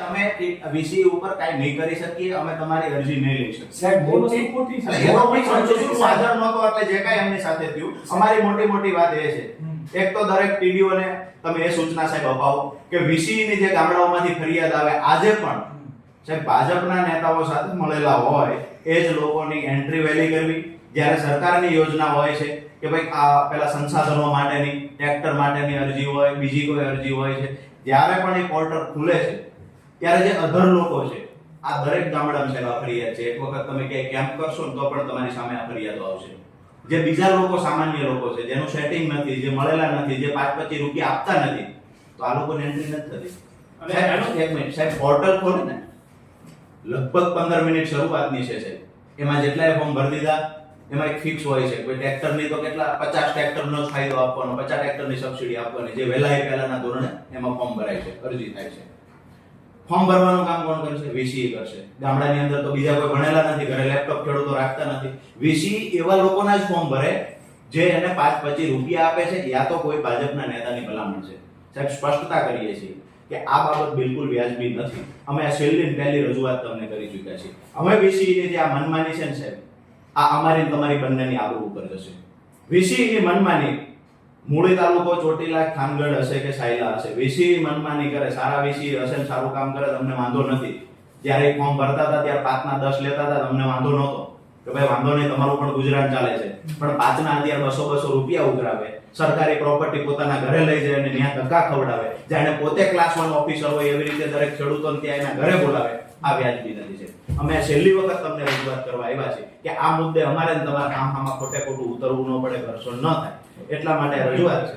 અમે વીસી ઉપર કાઈ નહીં કરી શકીએ, અમે તમારી અરજી નહીં લઈ શકીએ. સાહેબ મોટી મોટી એનો કોઈ સંતોષ હું હાજર નહોતો એટલે જે કાઈ અમની સાથે થયું, અમારી મોટી વાત એ છે, એક તો દરેક ટીડીઓ ને તમે એ સૂચના સાહેબ અપાવો કે વીસી ની જે ગામડાઓમાંથી ફરિયાદ આવે આજે પણ સાહેબ ભાજપના નેતાઓ સાથે મળેલા હોય એ જ લોકોની એન્ટ્રી વહેલી કરવી. જ્યારે સરકારની યોજના હોય છે કે ભાઈ આ પેલા સંસાધનો માટેની, ટ્રેક્ટર માટેની અરજી હોય, બીજી કોઈ અરજી હોય છે, જ્યારે પણ એ પોર્ટલ ખુલે છે ત્યારે જે અધર લોકો છે આ દરેક ગામડામાં છે આ ફરિયાદ છે. એક વખત તમે ક્યાંય કેમ્પ કરશો ને તો પણ તમારી સામે આ ફરિયાદો આવશે. જે બીજા લોકો, સામાન્ય લોકો છે જેનું સેટિંગ નથી, જે મળેલા નથી, જે 5-25 રૂપિયા આપતા નથી, તો આ લોકોને એન્ટ્રી નથી થતી. અને એક મિનિટ સાહેબ, પોર્ટલ ખોલે ને લગભગ 15 મિનિટ શરૂઆતની છે, એમાં જેટલાય ફોર્મ ભરી દીધા એમાં એક ફિક્સ હોય છે. કોઈ ટ્રેક્ટરની તો કેટલા 50 ટ્રેક્ટરનો જ ફાયદો આપવાનો, 50 ટ્રેક્ટરની સબસિડી આપવાની, જે વહેલા પહેલાના ધોરણે એમાં ફોર્મ ભરાય છે, અરજી થાય છે. ફોર્મ ભરવાનું કામ કોણ કરશે? વીસી કરશે. ગામડાની અંદર તો બીજા કોઈ ભણેલા નથી, ઘરે લેપટોપ ખેડૂતો રાખતા નથી. વીસી એવા લોકોના જ ફોર્મ ભરે જે એને 5-25 રૂપિયા આપે છે, યા તો કોઈ ભાજપના નેતાની ભલામણ છે. સાહેબ સ્પષ્ટતા કરીએ છીએ કે આ બાબત બિલકુલ વ્યાજબી નથી. અમે આ છેલ્લી પહેલી રજૂઆત તમને કરી ચૂક્યા છીએ. અમે વીસીની જે આ મનમાની છે ને સાહેબ, આ અમારી તમારી બંનેની આબરૂ ઉપર જશે. વીસીની મનમાની મૂળી તાલુકો, ચોટીલા, ખાનગઢ હશે કે સાયલા હશે, વીસી મનમાની કરે, સારા વીસી હશે ને સારું કામ કરે તમને વાંધો નથી. જ્યારે ફોર્મ ભરતા હતા ત્યારે 5 ના 10 લેતા હતા, તમને વાંધો નહોતો કે ભાઈ વાંધો નહીં, તમારું પણ ગુજરાન ચાલે છે. પણ 5 ના અત્યારે 200 રૂપિયા ઉઘરાવે, સરકારી પ્રોપર્ટી પોતાના ઘરે લઈ જાય અને ત્યાં ધક્કા ખવડાવે, જાણે પોતે ક્લાસ 1 ઓફિસર હોય એવી રીતે દરેક ખેડૂતોને ત્યાં એના ઘરે બોલાવે, આ વ્યાજબી નથી. છે અમે છેલ્લી વખત તમને રજૂઆત કરવા આવ્યા છે કે આ મુદ્દે અમારે તમારા કામમાં ખોટે ખોટું ઉતરવું ન પડે, ઘર્ષણ ન થાય, એટલા માટે રજૂઆત છે.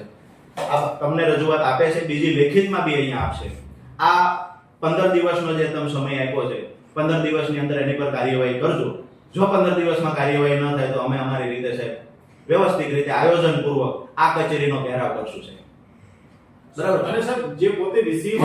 આ તમને રજૂઆત આપે છે, બીજી લેખિતમાં બી અહીંયા આપશે. આ 15 દિવસનો જે તમે સમય આપ્યો છે, 15 દિવસની અંદર એની પર કાર્યવાહી કરજો. જો 15 દિવસમાં કાર્યવાહી ન થાય તો અમે અમારી રીતે સાહેબ વ્યવસ્થિત રીતે આયોજનપૂર્વક આ કચેરીનો ઘેરાવ કરશું છે. બરાબર. અને સાહેબ જે પોતે વીસી